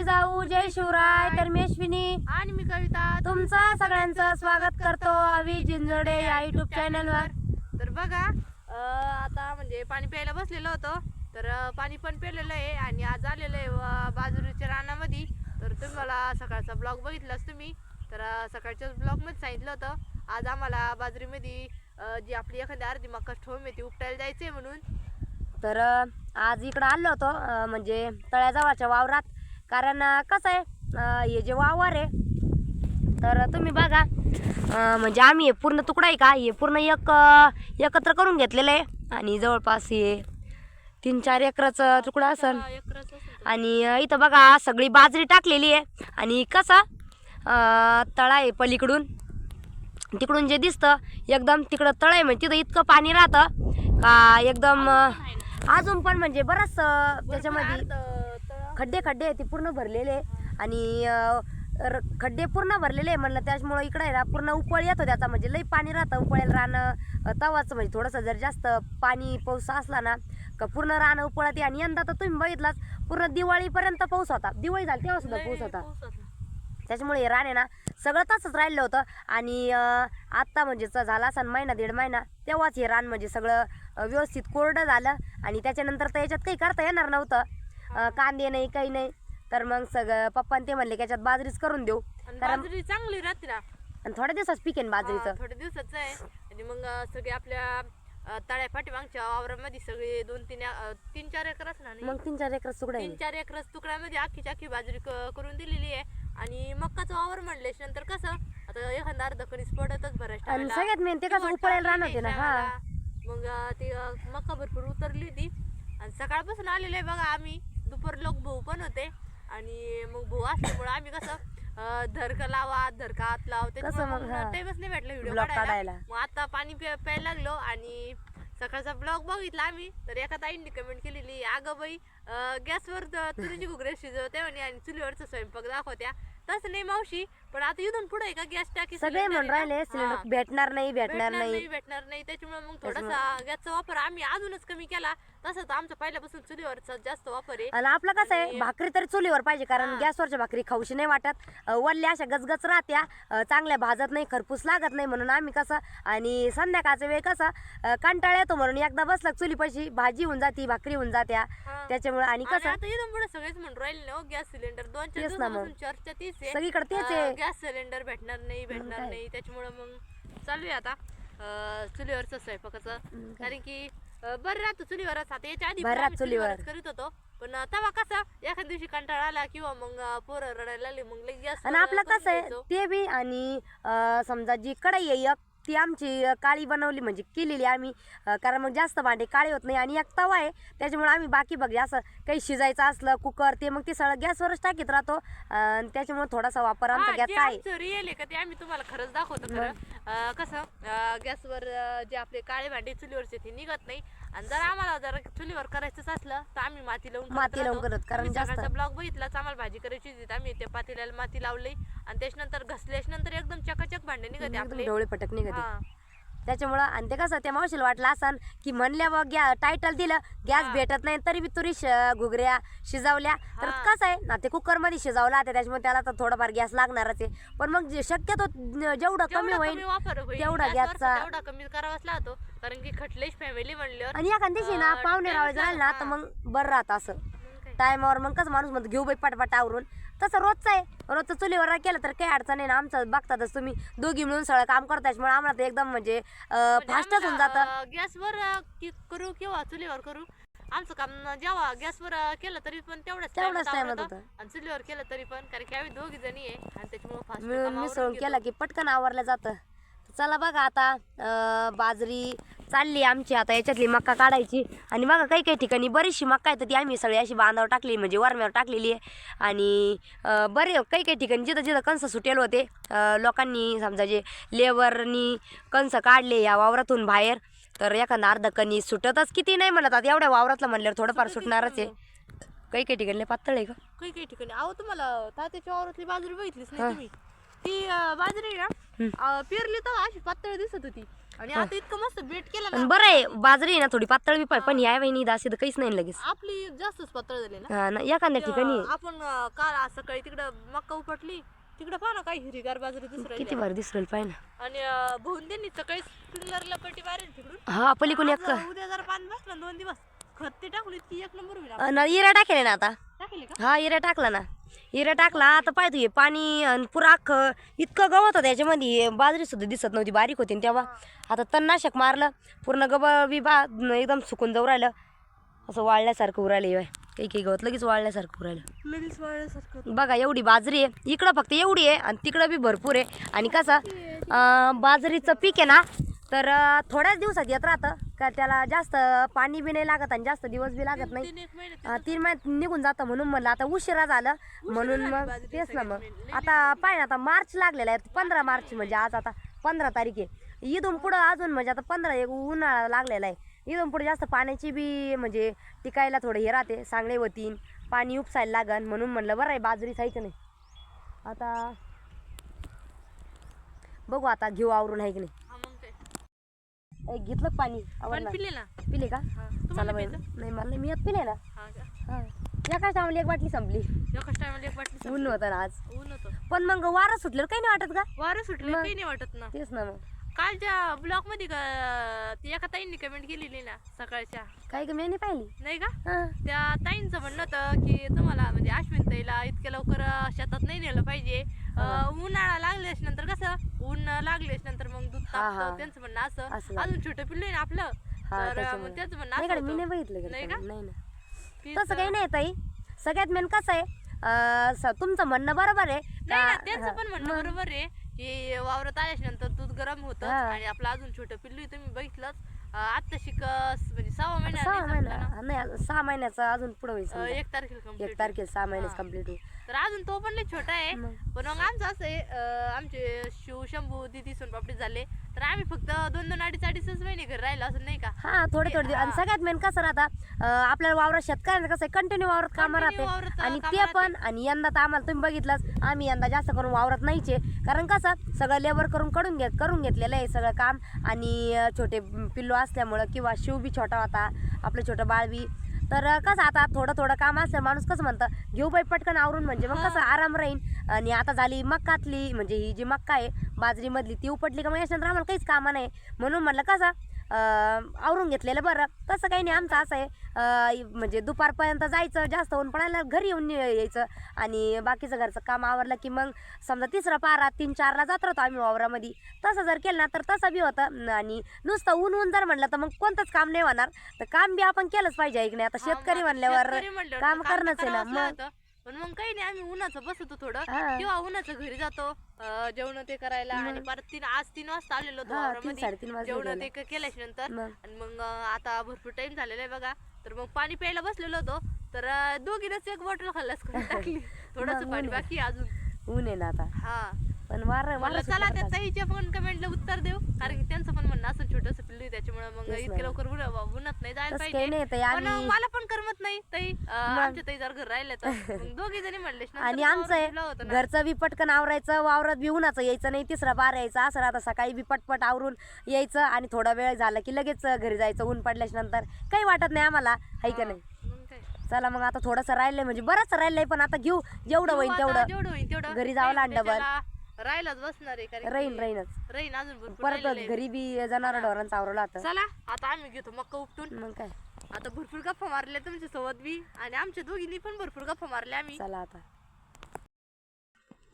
जिजाऊ, जय शिवराय. तर मी अश्विनी आणि मी कविता तुमचं सगळ्यांचं स्वागत करतो अवी जिंजोडे या युट्यूब चॅनलवर. तर बघा आता म्हणजे पाणी प्यायला बसलेलो होतो. तर पाणी पण प्यायलेलं आहे आणि आज आलेलं आहे बाजरीच्या रानामध्ये. तर तुम्हाला सकाळचा ब्लॉग बघितलाच तुम्ही. तर सकाळच्या ब्लॉगमध्ये सांगितलं होतं आज आम्हाला बाजरीमध्ये जी आपली एखादी अर्धी मका ठोम आहे ती उपटायला जायचंय म्हणून. तर आज इकडं आलो होतो म्हणजे तळ्याजवळच्या वावरात. कारण कसं आहे हे जे वावर आहे तर तुम्ही बघा म्हणजे आम्ही हे पूर्ण तुकडा आहे का हे पूर्ण एकत्र करून घेतलेलं आहे आणि जवळपास हे 3-4 एकराचा तुकडा असेल. आणि इथं बघा सगळी बाजरी टाकलेली आहे आणि कसं तळा आहे पलीकडून तिकडून जे दिसतं एकदम तिकडं तळ आहे म्हणजे तिथं इतकं पाणी राहतं का एकदम अजून पण म्हणजे बरंच त्याच्यामध्ये खड्डे खड्डे ते पूर्ण भरलेले आणि खड्डे पूर्ण भरलेले आहे म्हणलं. त्याच्यामुळं इकडे आहे ना पूर्ण उपळ येतो त्याचा म्हणजे लई पाणी राहतं उपळेला राहणं तवाचं म्हणजे थोडंसं जर जास्त पाणी पाऊस असला ना का पूर्ण राहणं उपळत. आणि यंदा तर तुम्ही बघितलाच पूर्ण दिवाळीपर्यंत पाऊस होता. दिवाळी झाली तेव्हा सुद्धा पाऊस होता. त्याच्यामुळे हे रान आहे ना सगळं तसंच राहिलं होतं. आणि आत्ता म्हणजे झाला असा महिना 1.5 महिना तेव्हाच हे रान म्हणजे सगळं व्यवस्थित कोरडं झालं. आणि त्याच्यानंतर तर याच्यात काही करता येणार नव्हतं, कांदे नाही काही नाही. तर मग सगळं पप्पा ते म्हणले की याच्यात बाजरीच करून देऊ. बाजरी चांगली राहते ना आणि थोड्या दिवसाच पिकेन बाजरीचं. थोड्या दिवसाचं आहे. आणि मग सगळे आपल्या तळ्या पाठीमागच्या वावरामध्ये सगळे 2-3-4 एकर असणार मग 3-4 एकर तुकडा 3-4 एकर तुकड्यामध्ये अख्खी बाजरी करून दिलेली आहे. आणि मक्काचं वावर म्हणल्याच्या नंतर कसं आता एखादा अर्धा कणीस पडतच भरायचं. आणि सगळ्यात मेन ते कसं उपळायला राहणार होते ना. हा मग ती मक्का भरपूर उतरली होती. आणि सकाळपासून आलेले आहे बघा आम्ही. दुपार लोक भाऊ पण होते आणि मग भाऊ असल्यामुळे आम्ही कसं धरका लावा धरका हात लाव त्याच्यामुळे टाइमच नाही भेटला व्हिडिओ काढायला. मग आता पाणी प्यायला लागलो आणि सकाळचा ब्लॉग बघितला आम्ही. तर एका ताईंनी कमेंट केलेली अगं बाई गॅसवर तुरीची घुगऱ्या शिजवते म्हणे आणि चुलीवरचा स्वयंपाक दाखवत्या. तसं नाही मावशी, पण आता इथून पुढे का गॅस टाकी सगळे म्हणून राहिले सिलेंडर भेटणार नाही. त्याच्यामुळे मग थोडासा गॅसचा वापर आम्ही अजूनच कमी केला. तसं तर आमचा पहिल्यापासून चुलीवरचा जास्त वापर आहे. आणि आपलं कसं आहे भाकरी तरी चुलीवर पाहिजे कारण गॅसवरच्या भाकरी खाऊशी नाही वाटत. वल्ल्या अशा गजगज राहत्या, चांगल्या भाजत नाही, खरपूस लागत नाही. म्हणून आम्ही कसं आणि संध्याकाळचा वेळ कसं कंटाळा येतो म्हणून एकदा बसला चुलीपाशी भाजी होऊन जाती भाकरी होऊन जात्या. त्याच्यामुळे आणि कसं आता इथून पुढे सगळेच म्हणून राहिले ना गॅस सिलेंडर 2-4 दिवसापासून चर्चा तीच आहे सगळीकडे तेच आहे. गॅस सिलेंडर भेटणार नाही. त्याच्यामुळे मग चालू आहे आता चुलीवरचं स्वयंपाकाचं. कारण की बरं राहतो चुलीवरच. आता याच्या आधी चुलीवर करीत होतो पण तेव्हा कसं एखाद्या दिवशी कंटाळा आला किंवा मग पोरं रडायला लागली मग गॅस. आणि आपलं कसं आहे ते बी आणि समजा जी कढई आहे ती आमची काळी बनवली म्हणजे केलेली आम्ही. कारण मग जास्त भांडे काळे होत नाही. आणि एक तवा आहे त्याच्यामुळे आम्ही बाकी बघ असं काही शिजायचं असलं कुकर ते मग ते सगळं गॅसवरच टाकीत राहतो. त्याच्यामुळे थोडासा वापर आमचा गॅसचा आहे. रिअल आहे का ते आम्ही तुम्हाला खरंच दाखवतो. खरं कसं गॅसवर जे आपले काळे भांडे चुलीवरचे ते निघत नाही. आणि जर आम्हाला जर चुलीवर करायचंच असलं तर आम्ही माती लावून करत. कारण जास्त ब्लॉग बघितलाच आम्हाला भाजी करायची होती आम्ही त्या पातेल्याला माती लावली आणि त्याच्यानंतर घसल्याच्या नंतर एकदम चकाचक भांडे निघते आपले डोळे पटक निघते. त्याच्यामुळं आणि ते कसं त्या मावशीला वाटलं असं की म्हणल्या टायटल दिलं गॅस भेटत नाही तरी बी तुरी घुगऱ्या शिजवल्या. तर कसं आहे ना ते कुकरमध्ये शिजवला त्याच्यामुळे त्याला तर थोडाफार गॅस लागणारच आहे. पण मग शक्यतो जेवढं कमी होईल तेवढा गॅसचा तेवढा कमी करावाच लागतो. कारण की खटलेश फॅमिली म्हणल्यावर आणि एखाद्या दिवशी ना पाहुणे राहायचं राहिलं ना तर मग बरं राहतं असं टायमावर. मग कसं माणूस म्हणतो घेऊ बाई पटपट आवरून. तसं रोजचं आहे रोजचं चुलीवर केलं तर काही अडचण नाही ना. आमचं बघतातच तुम्ही दोघी मिळून सगळं काम करता त्याच्यामुळे आम्हाला ते एकदम म्हणजे फास्टच होऊन जातं. गॅसवर करू किंवा चुलीवर करू आमचं काम जेव्हा गॅसवर केलं तरी पण तेवढंच टाइम होतं आणि चुलीवर केलं तरी पण. कारण की आम्ही 2 जणी आहे आणि त्याच्यामुळे मिळून मिसळून केलं की पटकन आवरलं जातं. चला बघा आता बाजरी चालली आमची. आता याच्यातली मक्का काढायची. आणि बघा काही काही ठिकाणी बरीचशी मक्का आहे तर ती आम्ही सगळी अशी बांधावर टाकली म्हणजे वरम्यावर टाकलेली आहे. आणि काही काही ठिकाणी जिथं जिथं कंस सुटेल होते लोकांनी समजा जे लेबरनी कंस काढले या वावरातून बाहेर तर एखादा अर्धा कणीस सुटतच. किती नाही म्हणत आता एवढ्या वावरातलं म्हणल्यावर थोडंफार सुटणारच आहे. काही काही ठिकाणी पातळ आहे का काही ठिकाणी. अहो तुम्हाला तात्याच्या वावरातली बाजरी बघितलीच नाही तुम्ही. ती बाजरी ना पेरली तर अशी पातळ दिसत होती आणि आता इतकं मस्त बेट केलं पण ना बरं आहे बाजरी आहे ना थोडी पातळ बी पाहिजे पण या वहिनी असे तर काहीच नाही लगेच आपली जास्तच पातळ झाली ना हा ना एखाद्या ठिकाणी आपण काल आज सकाळी तिकडं मक्का उपटली तिकडं पहा ना काही हिरवीगार बाजरी दिसू राहिली किती भारी दिसू राहील पाहिजे ना आणि भुवून त्यांनी सकाळी स्प्रिंकलरला पट्टी मारेल तिकडून हा पलीकडून एक आज उद्या जर पाणी बसलं 2 दिवस खत ते टाकली की एक नंबर होईल इरा टाकेल ना आता टाकले का हा इरा टाकला ना इरा टाकला आता पाहिजे हे पाणी आणि पुरा अख्खं इतकं गवत होतं त्याच्यामध्ये बाजरी सुद्धा दिसत नव्हती बारीक होती ना तेव्हा आता तणनाशक मारलं पूर्ण गवत बी एकदम सुकून जाऊ राहिलं असं वाळल्यासारखं उरायलं काही काही गवत लगेच वाळल्यासारखं उरायलं लगेच वाळल्यासारखं बघा एवढी बाजरी आहे इकडं फक्त एवढी आहे आणि तिकडं बी भरपूर आहे आणि कसं बाजरीचं पीक आहे ना तर थोड्याच दिवसात येत राहतं का त्याला जास्त पाणी बी नाही लागत आणि जास्त दिवस बी लागत नाही 3 महिन्यात निघून जातं म्हणून म्हणलं आता उशिरा झालं म्हणून मग तेच ना मग आता पाहिजे आता मार्च लागलेला आहे 15 मार्च म्हणजे आज आता 15 तारीख आहे इथून पुढं अजून म्हणजे आता 15 एक उन्हाळा लागलेला आहे इथून पुढे जास्त पाण्याची बी म्हणजे टिकायला थोडं हे राहते सांगळे होतीन पाणी उपसायला लागन म्हणून म्हणलं बरं आहे बाजरी खायचं नाही आता बघू आता घेऊ आवरून आहे की नाही घेतलं पाणी आवडलं पिले ना पिले का चला बाई नाही मला नाही मी आता पिले ना हा एकाच टायमाला एक बाटली संपली एकाच टायमाला एक बाटली ऊन होतं ना आज ऊन होतं पण मग वारं सुटलं काही नाही वाटत का वारं सुटलं काही नाही वाटत ना तेच ना मग कालच्या ब्लॉग मध्ये ती एका ताईंनी कमेंट केलेली ना सकाळच्या काही कमी नाही पाहिली नाही का हा त्या ताईंचं म्हणणं होतं की तुम्हाला म्हणजे अश्विन ताईला इतक्या लवकर शेतात नाही नेलं पाहिजे उन्हाळा लागल्यास नंतर कसं ऊन लागल्यास नंतर मग दूध तापतं त्यांचं म्हणणं असं अजून छोटं पिल्लू आहे ना आपलं तर मग त्याचं म्हणणं नाही असं का मी नाही होतं. बघितलं नाही का? नाही ना तसं काही नाही ताई सगळ्यात मेन कसं आहे तुमचं म्हणणं बरोबर आहे नाही ना, त्यांचं पण म्हणणं बरोबर आहे की वावरात आल्याच्या नंतर दूध गरम होतं आणि आपलं अजून छोटं पिल्लू आहे, तुम्ही बघितलंच आता म्हणजे 6 महिना नाही 6 महिन्याचा अजून पुढे होईल 1 तारखेला complete 1 तारखेला 6 महिन्याच कम्प्लीट होईल तर अजून तो पण लय छोटा आहे पण मग आमचं असं आहे आमचे शिव शंभू दिदी सोनपापडी झाले तर आम्ही फक्त 2-2 अडीच महिने घरी राहिलो असं नाही का हा थोडे आणि सगळ्यात मेन कसं राहता आपल्याला वावरात शेतकऱ्यांचं कसं कंटिन्यू वावरात कामं राहते आणि ते पण आणि यंदा तर आम्हाला तुम्ही बघितलंच आम्ही यंदा जास्त करून वावरात नाहीचे कारण कसं सगळं लेबर करून घेतलेलं आहे सगळं काम आणि छोटे पिल्लू असल्यामुळं किंवा शिव बी छोटा होता आपलं छोटं बाळ बी तर कसं आता थोडं काम असलं माणूस कसं म्हणतं घेऊ बाई पटकन आवरून म्हणजे मग कसं आराम राहील आणि आता झाली मक्कातली म्हणजे ही जी मक्का आहे बाजरीमधली ती उपटली का मग याच्यानंतर आम्हाला काहीच कामं नाही म्हणून म्हटलं कसं आवरून घेतलेलं बरं तसं काही नाही आमचं असं आहे म्हणजे दुपारपर्यंत जायचं जास्त ऊन पडायला घरी येऊन यायचं आणि बाकीचं घरचं काम आवरलं की मग समजा 3रा पारा 3-4ला जात राहतो आम्ही वावरामध्ये तसं जर केलं ना तर तसं बी होतं आणि नुसतं ऊन जर म्हणलं तर मग कोणतंच काम नाही होणार तर काम बी आपण केलंच पाहिजे ऐक नाही आता शेतकरी म्हणल्यावर काम करणंच आहे ना मग पण मग काही नाही आम्ही उन्हाचं बसतो थोडं किंवा उन्हाचं घरी जातो जेवण ते करायला आणि परत 3 वाजता आलेलो जेवण ते केल्याच्या नंतर आणि मग आता भरपूर टाइम झालेला आहे बघा तर मग पाणी प्यायला बसलेलो होतो तर दोघीनच एक बॉटल खाल्लास टाकली थोडंसं पाणी बाकी अजून ऊन आहे ना आता हा पण वार चला त्या ताईच्या पण कमेंटला उत्तर देऊ कारण की त्यांचं पण म्हणणं असं छोटंसं पिल्लू आहे त्याच्यामुळे मग इतक्या लवकर उन्हात नाही जायला पाहिजे पण मला पण करमत नाही ताई आमच्या ताई जर घर राहिले तर दोघी जणी म्हणले आणि आमचं आहे घरचं बी पटकन आवरायचं वावरात बी उन्हाचं यायचं नाही 3रा पार यायचं असं राहतं सकाळी बी पटपट आवरून यायचं आणि थोडा वेळ झाला की लगेच घरी जायचं ऊन पडल्याच्या नंतर काही वाटत नाही आम्हाला हाय का नाही चला मग आता थोडंसं राहिलंय म्हणजे बरंच राहिलंय पण आता घेऊ जेवढं होईल तेवढं घरी जावं लागणार राहिलाच बसणार आहे राहीन अजून परत घरी बी जनावर ढोरांचं आवरलं आता चला आता आम्ही घेतो मक्का उपटून मग काय आता भरपूर गप्पा मारल्या तुमच्या सोबत बी आणि आमच्या दोघींनी पण भरपूर गप्पा मारल्या आम्ही चला आता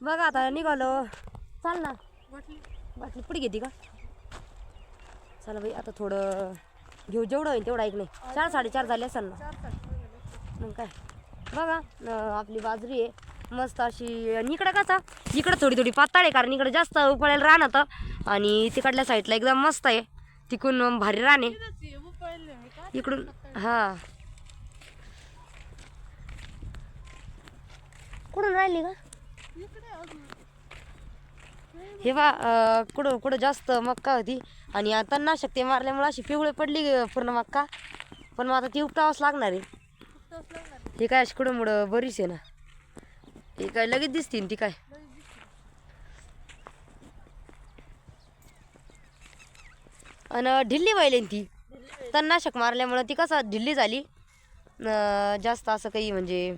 बघा आता निघालो चाल ना बाटली पुढे घेते का चला बाई आता थोडं घेऊ जेवढं होईल तेवढं ऐक नाही 4-4:30 झाले असेल ना मग काय बघा आपली बाजरी आहे मस्त अशी आणि इकडं कसं इकडं थोडी पातळ आहे कारण इकडं जास्त उकळायला रान होतं आणि तिकडल्या साईडला एकदम मस्त आहे तिकडून भारी रान आहे इकडून हा कुठून राहिली का हे बा कुठं जास्त मक्का होती आणि आता नाशक ते मारल्यामुळे अशी पिवळी पडली पूर्ण मक्का पण मग आता ती उपटावंच लागणार आहे हे काय अशी कुठं मुळं बरीच आहे ना हे काय लगेच दिसतील ती काय आणि ढिल्ली व्हायली ती तणनाशक मारल्यामुळं ती कसं ढिल्ली झाली. जास्त असं काही म्हणजे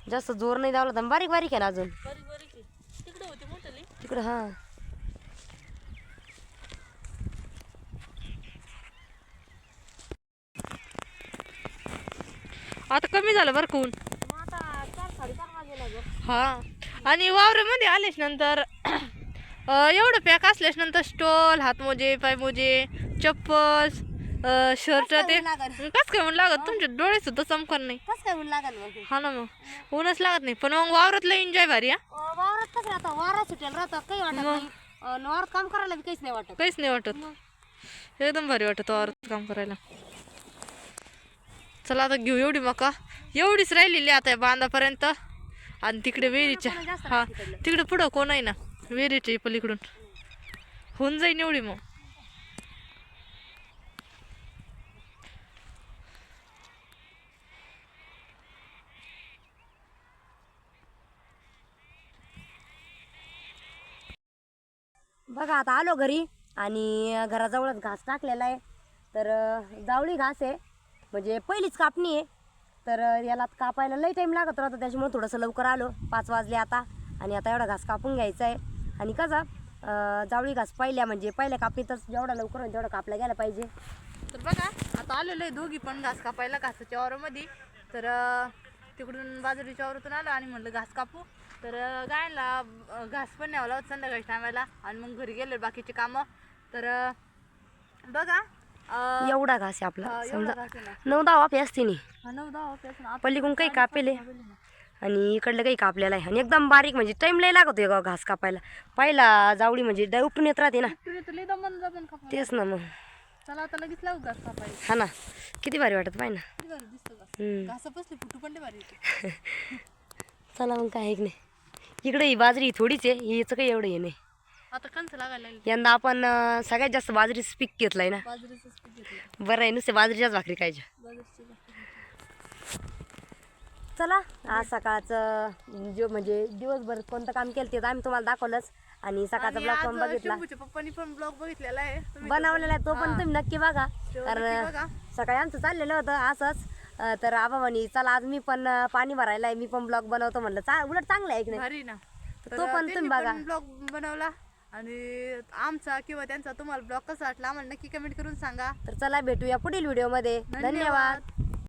जास्त जोर नाही दावला तर बारीक बारीक आहे ना अजून बारीक बारीक आहे. तिकडे होती मोठली. तिकडं. हां आता कमी झालं बरं कोण. आता 4-4:30 वाजले ना. हा आणि वावरामध्ये आलेच नंतर एवढं पॅक असल्यास नंतर स्टॉल, हातमोजे, पायमोजे, चप्पल, शर्ट ते कस काय म्हणून लागत. तुमचे डोळे सुद्धा चमकत नाही. कसं काय ऊन लागल मग? हा ना मग ऊनच लागत नाही. पण मग वावरातलं एन्जॉय भारी. हा वावरात कसं राहतं, वारा सुटेल राहतं, काही वाटत नाही. वावरात काम करायला बी काहीच नाही वाटत. काहीच नाही वाटत. एकदम भारी वाटत वावरात काम करायला. चला आता घेऊ एवढी मका. एवढीच राहिलेली आता या बांधापर्यंत. आणि तिकडे विहिरीच्या हा तिकडे पुढं कोण आहे ना विहिरीच्या पलीकडून होऊन जाईन एवढी मग. बघा आता आलो घरी आणि घराजवळच घास टाकलेला आहे. तर जावळी घास आहे म्हणजे पहिलीच कापणी आहे. तर याला कापायला लई टाईम लागत राहतो, त्याच्यामुळे थोडंसं लवकर आलो. 5 वाजले आता आणि आता एवढा घास कापून घ्यायचा आहे. आणि कसं जावळी घास पहिल्या कापणीतच जेवढा लवकर होईल तेवढा कापला गेला पाहिजे. तर बघा आता आलेलो आहे दोघी पण घास कापायला घासाच्या वावरामध्ये. तर तिकडून बाजरीच्या वावरातून आलो आणि म्हणलं घास कापू. तर गायला घास पण न्यावं लागत संध्याकाळी टायमाला आणि मग घरी गेले बाकीचे कामं. तर बघा एवढा घास आहे आपला. एवढा समजा घास आहे ना. 9-10 वाफे असते नी. 9-10 वाजता आपण पलीकडून काही कापेले आणि इकडलं काही कापलेलं आहे. आणि एकदम बारीक म्हणजे टाईम लई लागतो आहे घास कापायला. पहिला जावळी म्हणजे डाय उपटून येत राहते ना. तुला दमन जमन कापायला. तेच ना मग. चला आता लगेच लावू घास कापायला. हा ना किती भारी वाटत पाहिजे ना. किती भारी दिसतं घास. घास बसले फुटू पण लय भारी येते. चला मग काय नाही. इकडे ही बाजरी थोडीच आहे, हिचं काही एवढं हे नाही. आता कंच लागायला लागली. यंदा आपण सगळ्यात जास्त बाजरीचं पीक घेतलंय ना. बाजरीचंच पीक घेतलं. बरं आहे, नुसते बाजरीच्याच भाकरी खायच्या. बाजरीची भाकरी. चला आज सकाळचं जो म्हणजे दिवसभर कोणतं काम केलं ते तर आम्ही तुम्हाला दाखवलंच. आणि सकाळचा आणि ब्लॉग पण आज बघितला, शंभूच्या पप्पांनी पण ब्लॉग बघितलेला आहे. तुम्ही बनवलेला आहे तो पण तुम्ही नक्की बघा. तो कारण नक्की बघा. सकाळी आमचं चाललेलं होतं असंच. तर आबा म्हणे चला आज मी पण पाणी भरायला आहे, मी पण ब्लॉग बनवतो. म्हणलं उलट चांगलं आहे की नाही. भारी ना. तर तो पण तुम्ही बघा. ब्लॉग बनवला आणि आमचा किंवा त्यांचा तुम्हाला ब्लॉग कसा वाटला आम्हाला नक्की कमेंट करून सांगा. तर चला भेटूया पुढील व्हिडिओमध्ये. धन्यवाद.